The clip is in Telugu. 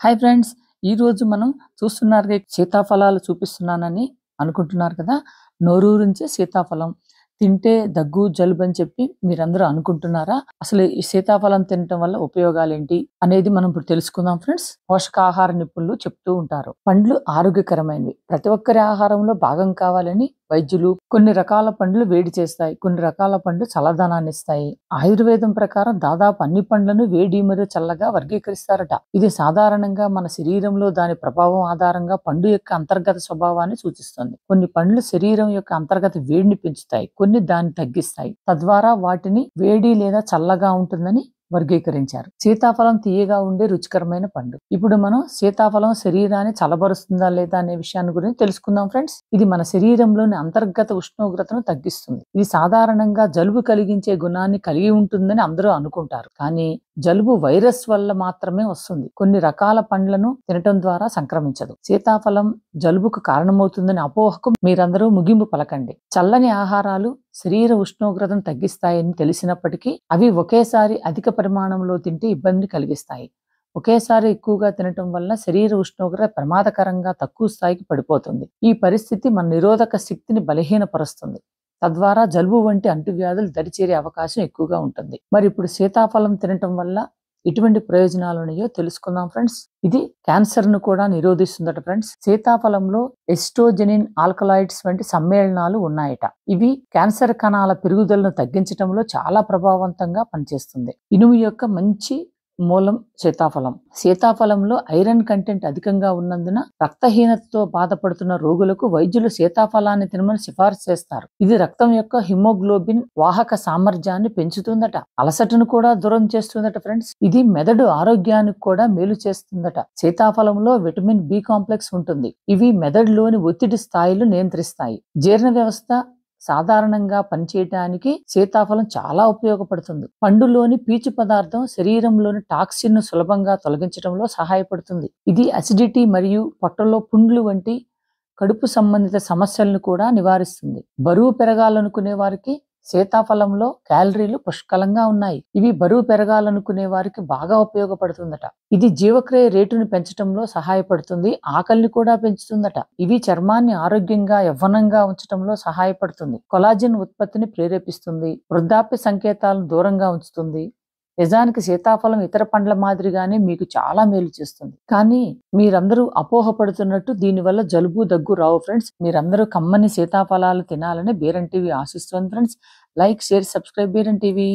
Hi friends! ఈరోజు మనం చూస్తున్నారు సీతాఫలాలు చూపిస్తున్నానని అనుకుంటున్నారు కదా! నోరూరించే సీతాఫలం. తింటే దగ్గు, జలుబు అని చెప్పి మీరందరూ అనుకుంటున్నారా? అసలు ఈ సీతాఫలం తినటం వల్ల ఉపయోగాలేంటి అనేది మనం ఇప్పుడు తెలుసుకుందాం ఫ్రెండ్స్. పోషకాహార నిపుణులు చెప్తూ ఉంటారు. పండ్లు ఆరోగ్యకరమైనవి. ప్రతి ఒక్కరి ఆహారంలో భాగం కావాలని వైద్యులు కొన్ని రకాల పండ్లు వేడి చేస్తాయి. కొన్ని రకాల పండ్లు చల్లదనాన్ని ఇస్తాయి. ఆయుర్వేదం ప్రకారం దాదాపు అన్ని పండ్లను వేడి మరియు చల్లగా వర్గీకరిస్తారట. ఇది సాధారణంగా మన శరీరంలో దాని ప్రభావం ఆధారంగా పండు యొక్క అంతర్గత స్వభావాన్ని సూచిస్తుంది. కొన్ని పండ్లు శరీరం యొక్క అంతర్గత వేడిని పెంచుతాయి, కొన్ని దాన్ని తగ్గిస్తాయి. తద్వారా వాటిని వేడి లేదా చల్లగా ఉంటుందని వర్గీకరించారు. సీతాఫలం తీయగా ఉండే రుచికరమైన పండు. ఇప్పుడు మనం సీతాఫలం శరీరాన్ని చల్లబరుస్తుందా లేదా అనే విషయాన్ని గురించి తెలుసుకుందాం ఫ్రెండ్స్. ఇది మన శరీరంలోని అంతర్గత ఉష్ణోగ్రతను తగ్గిస్తుంది. ఇది సాధారణంగా జలుబు కలిగించే గుణాన్ని కలిగి ఉంటుందని అందరూ అనుకుంటారు. కానీ జలుబు వైరస్ వల్ల మాత్రమే వస్తుంది. కొన్ని రకాల పండ్లను తినటం ద్వారా సంక్రమించదు. సీతాఫలం జలుబుకు కారణమవుతుందని అపోహకు మీరందరూ ముగింపు పలకండి. చల్లని ఆహారాలు శరీర ఉష్ణోగ్రతను తగ్గిస్తాయని తెలిసినప్పటికీ అవి ఒకేసారి అధిక పరిమాణంలో తింటే ఇబ్బంది కలిగిస్తాయి. ఒకేసారి ఎక్కువగా తినటం వల్ల శరీర ఉష్ణోగ్రత ప్రమాదకరంగా తక్కువ స్థాయికి పడిపోతుంది. ఈ పరిస్థితి మన నిరోధక శక్తిని బలహీనపరుస్తుంది. తద్వారా జలుబు వంటి అంటువ్యాధులు దరిచేరే అవకాశం ఎక్కువగా ఉంటుంది. మరి ఇప్పుడు సీతాఫలం తినటం వల్ల ఎటువంటి ప్రయోజనాలు ఉన్నాయో తెలుసుకుందాం ఫ్రెండ్స్. ఇది క్యాన్సర్ ను కూడా నిరోధిస్తుందట ఫ్రెండ్స్. సీతాఫలంలో ఎస్ట్రోజెనిన్, ఆల్కలాయిడ్స్ వంటి సమ్మేళనాలు ఉన్నాయట. ఇవి క్యాన్సర్ కణాల పెరుగుదలను తగ్గించడంలో చాలా ప్రభావవంతంగా పనిచేస్తుంది. ఇనుము యొక్క మంచి మూలం సీతాఫలం. సీతాఫలంలో ఐరన్ కంటెంట్ అధికంగా ఉన్నందున రక్తహీనతతో బాధపడుతున్న రోగులకు వైద్యులు సీతాఫలాన్ని తినమని సిఫార్సు చేస్తారు. ఇది రక్తం యొక్క హిమోగ్లోబిన్ వాహక సామర్థ్యాన్ని పెంచుతుందట. అలసటను కూడా దూరం చేస్తుందట ఫ్రెండ్స్. ఇది మెదడు ఆరోగ్యానికి కూడా మేలు చేస్తుందట. సీతాఫలంలో విటమిన్ బి కాంప్లెక్స్ ఉంటుంది. ఇవి మెదడులోని ఒత్తిడి స్థాయిలు నియంత్రిస్తాయి. జీర్ణ వ్యవస్థ సాధారణంగా పనిచేయడానికి సీతాఫలం చాలా ఉపయోగపడుతుంది. పండులోని పీచు పదార్థం శరీరంలోని టాక్సిన్ ను సులభంగా తొలగించడంలో సహాయపడుతుంది. ఇది అసిడిటీ మరియు పొట్టలో పుండ్లు వంటి కడుపు సంబంధిత సమస్యలను కూడా నివారిస్తుంది. బరువు పెరగాలనుకునే వారికి సీతాఫలంలో క్యాలరీలు పుష్కలంగా ఉన్నాయి. ఇవి బరువు పెరగాలనుకునే వారికి బాగా ఉపయోగపడుతుందట. ఇది జీవక్రియ రేటును పెంచడంలో సహాయపడుతుంది. ఆకలిని కూడా పెంచుతుందట. ఇవి చర్మాన్ని ఆరోగ్యంగా యవ్వనంగా ఉంచడంలో సహాయపడుతుంది. కొలాజిన్ ఉత్పత్తిని ప్రేరేపిస్తుంది. వృద్ధాప్య సంకేతాలను దూరంగా ఉంచుతుంది. నిజానికి సీతాఫలం ఇతర పండ్ల మాదిరిగానే మీకు చాలా మేలు చేస్తుంది. కానీ మీరందరూ అపోహపడుతున్నట్టు దీనివల్ల జలుబు, దగ్గు రావు ఫ్రెండ్స్. మీరందరూ కమ్మని సీతాఫలాలు తినాలని బీరన్ టీవీ ఆశిస్తుంది friends. Like, share, subscribe Beeran TV.